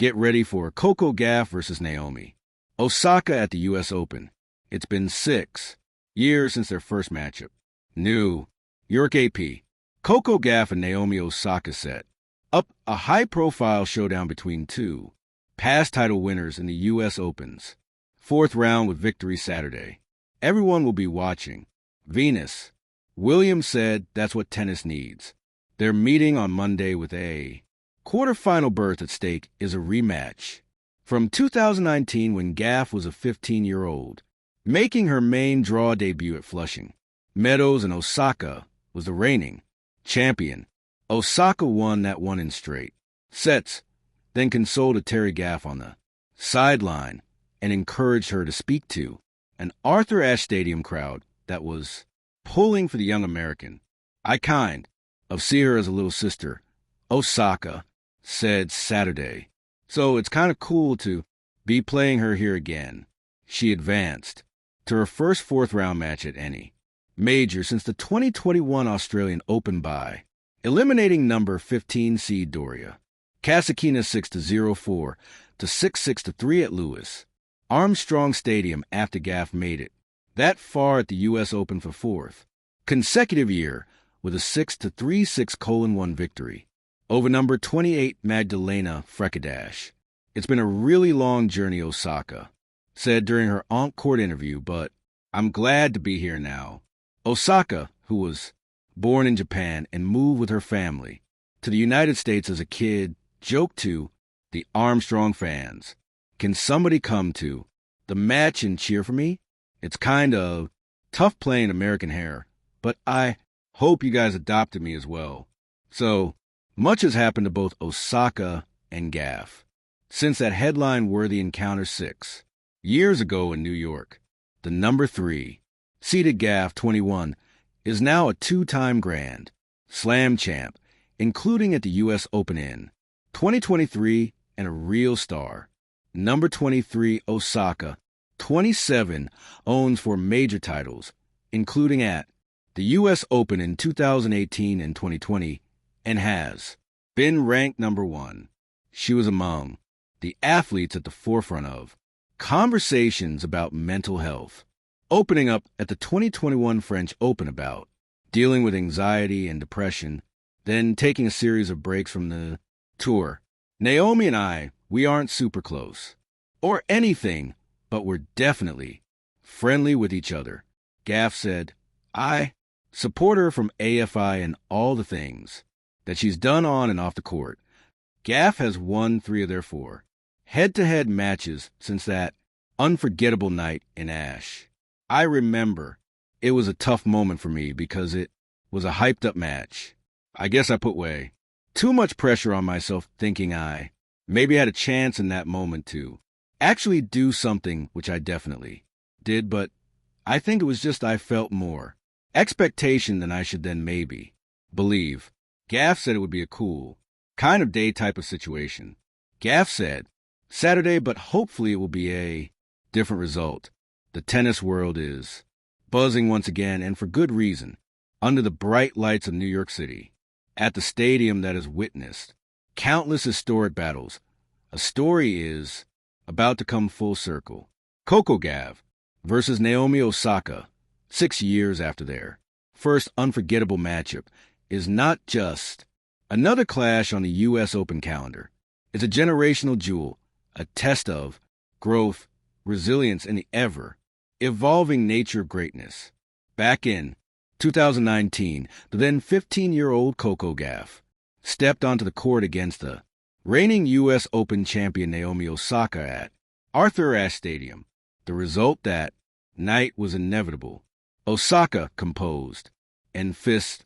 Get ready for Coco Gauff versus Naomi Osaka at the U.S. Open. It's been 6 years since their first matchup. New York AP. Coco Gauff and Naomi Osaka set up a high-profile showdown between two past title winners in the U.S. Open's fourth round with victory Saturday. Everyone will be watching. Venus Williams said that's what tennis needs. Their meeting on Monday with a quarterfinal berth at stake is a rematch from 2019 when Gauff was a 15-year-old, making her main draw debut at Flushing Meadows, and Osaka was the reigning champion. Osaka won that one in straight sets, then consoled Terry Gauff on the sideline and encouraged her to speak to an Arthur Ashe Stadium crowd that was pulling for the young American. "I kind of see her as a little sister," Osaka said Saturday. "So it's kind of cool to be playing her here again." She advanced to her first fourth-round match at any major since the 2021 Australian Open by eliminating number 15 seed Doria Kasatkina 6-0-4 to 6-6-3 at Lewis Armstrong Stadium after Gauff made it that far at the U.S. Open for fourth consecutive year with a 6-3-6-1 victory over number 28 Magdalena Frekash. "It's been a really long journey," Osaka said during her on-court interview, "but I'm glad to be here now." Osaka, who was born in Japan and moved with her family to the United States as a kid, joked to the Armstrong fans, "Can somebody come to the match and cheer for me? It's kind of tough playing American hair, but I hope you guys adopted me as well." So much has happened to both Osaka and Gauff since that headline-worthy encounter 6 years ago in New York. The number 3 seeded Gauff, 21, is now a 2-time Grand Slam champ, including at the U.S. Open in 2023, and a real star. Number 23 Osaka, 27, owns 4 major titles, including at the U.S. Open in 2018 and 2020, and has been ranked number 1. She was among the athletes at the forefront of conversations about mental health, opening up at the 2021 French Open about dealing with anxiety and depression, then taking a series of breaks from the tour. "Naomi and I, we aren't super close or anything, but we're definitely friendly with each other," Gauff said. "I support her from AFI and all the things that she's done on and off the court." Gauff has won 3 of their 4 head-to-head matches since that unforgettable night in Ashe. "I remember it was a tough moment for me because it was a hyped-up match. I guess I put way too much pressure on myself, thinking I maybe had a chance in that moment to actually do something, which I definitely did, but I think it was just I felt more expectation than I should then maybe believe." Gauff said it would be a cool kind of day type of situation. Gauff said Saturday, but hopefully it will be a different result. "The tennis world is buzzing once again, and for good reason, under the bright lights of New York City, at the stadium that has witnessed countless historic battles. A story is about to come full circle. Coco Gauff versus Naomi Osaka, 6 years after their first unforgettable matchup, is not just another clash on the U.S. Open calendar. It's a generational jewel, a test of growth, resilience, and the ever-evolving nature of greatness. Back in 2019, the then 15-year-old Coco Gauff stepped onto the court against the reigning U.S. Open champion Naomi Osaka at Arthur Ashe Stadium. The result that night was inevitable. Osaka composed, and fists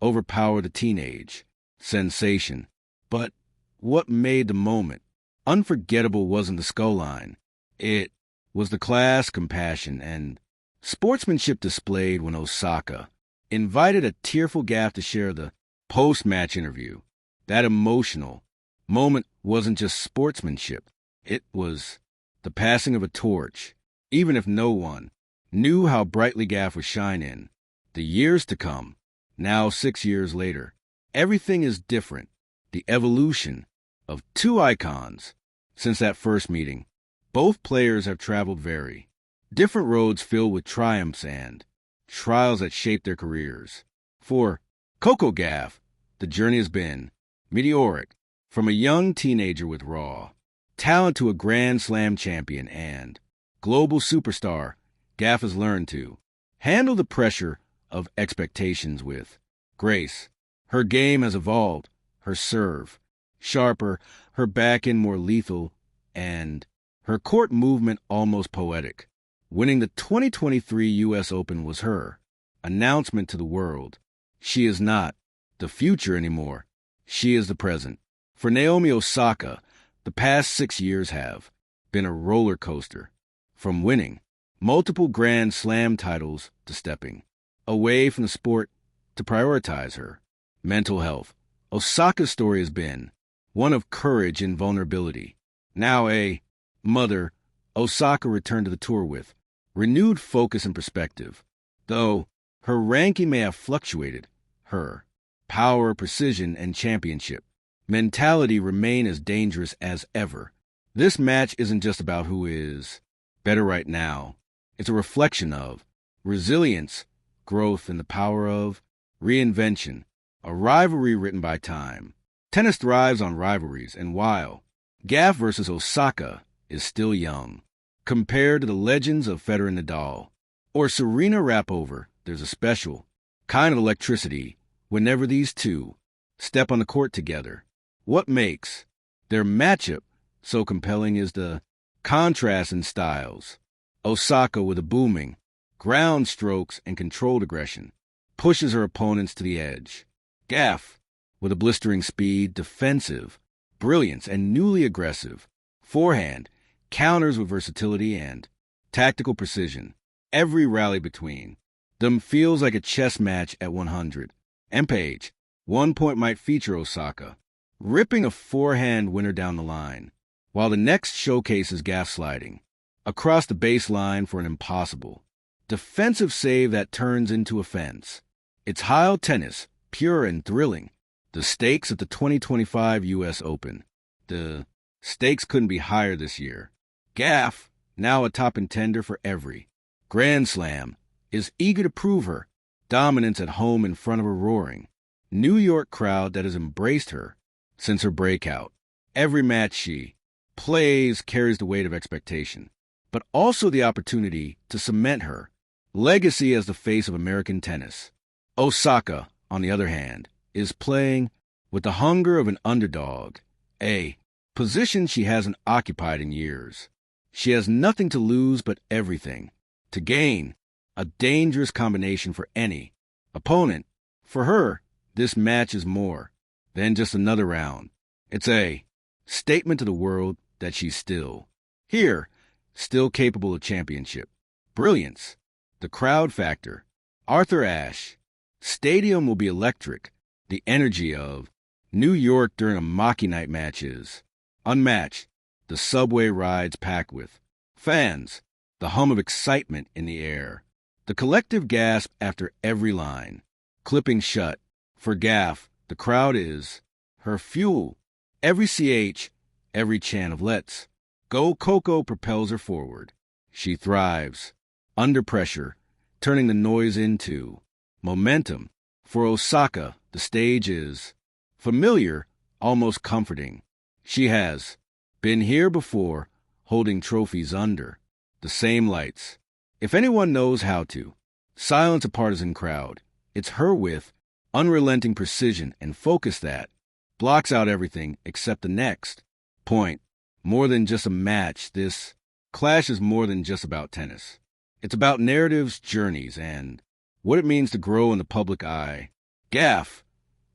overpowered the teenage sensation. But what made the moment unforgettable wasn't the scoreline. It was the class, compassion, and sportsmanship displayed when Osaka invited a tearful Gauff to share the post-match interview. That emotional moment wasn't just sportsmanship. It was the passing of a torch, even if no one knew how brightly Gauff would shine in the years to come. Now, 6 years later, everything is different. The evolution of 2 icons Since that first meeting, both players have traveled very different roads filled with triumphs and trials that shaped their careers. For Coco Gauff, the journey has been meteoric, from a young teenager with raw talent to a Grand Slam champion and global superstar. Gauff has learned to handle the pressure of expectations with grace. Her game has evolved, her serve sharper, her backhand more lethal, and her court movement almost poetic. Winning the 2023 U.S. Open was her announcement to the world. She is not the future anymore. She is the present. For Naomi Osaka, the past 6 years have been a roller coaster. From winning multiple Grand Slam titles to stepping away from the sport to prioritize her mental health, Osaka's story has been one of courage and vulnerability. Now a mother, Osaka returned to the tour with renewed focus and perspective. Though her ranking may have fluctuated, her power, precision, and championship mentality remain as dangerous as ever. This match isn't just about who is better right now. It's a reflection of resilience, growth, and the power of reinvention, a rivalry written by time. Tennis thrives on rivalries, and while Gauff versus Osaka is still young, compared to the legends of Federer and Nadal or Serena Rapova, there's a special kind of electricity whenever these two step on the court together. What makes their matchup so compelling is the contrast in styles. Osaka, with a booming ground strokes and controlled aggression, pushes her opponents to the edge. Gauff, with a blistering speed, defensive brilliance, and newly aggressive forehand, counters with versatility and tactical precision. Every rally between them feels like a chess match at 100. And page, one point might feature Osaka ripping a forehand winner down the line, while the next showcases Gauff sliding across the baseline for an impossible defensive save that turns into offense. It's high tennis, pure and thrilling. The stakes at the 2025 U.S. Open. The stakes couldn't be higher this year. Gauff, now a top contender for every Grand Slam, is eager to prove her dominance at home in front of a roaring New York crowd that has embraced her since her breakout. Every match she plays carries the weight of expectation, but also the opportunity to cement her legacy as the face of American tennis. Osaka, on the other hand, is playing with the hunger of an underdog, a position she hasn't occupied in years. She has nothing to lose but everything to gain, a dangerous combination for any opponent. For her, this match is more than just another round. It's a statement to the world that she's still here, still capable of championship. Brilliance, the crowd factor, Arthur Ashe. Stadium will be electric. The energy of New York during a Maki Night match is unmatched. The subway rides packed with fans, the hum of excitement in the air, the collective gasp after every line, clipping shut. For Gauff, the crowd is her fuel. Every CH, every chant of "Let's go Coco" propels her forward. She thrives under pressure, turning the noise into momentum. For Osaka, the stage is familiar, almost comforting. She has been here before, holding trophies under the same lights. If anyone knows how to silence a partisan crowd, it's her, with unrelenting precision and focus that blocks out everything except the next point. More than just a match, this clash is more than just about tennis. It's about narratives, journeys, and what it means to grow in the public eye. Gauff,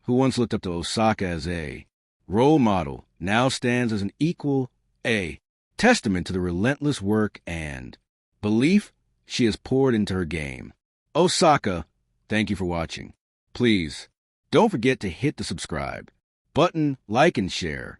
who once looked up to Osaka as a role model, now stands as an equal, a testament to the relentless work and belief she has poured into her game. Osaka, thank you for watching. Please, don't forget to hit the subscribe button, like, and share.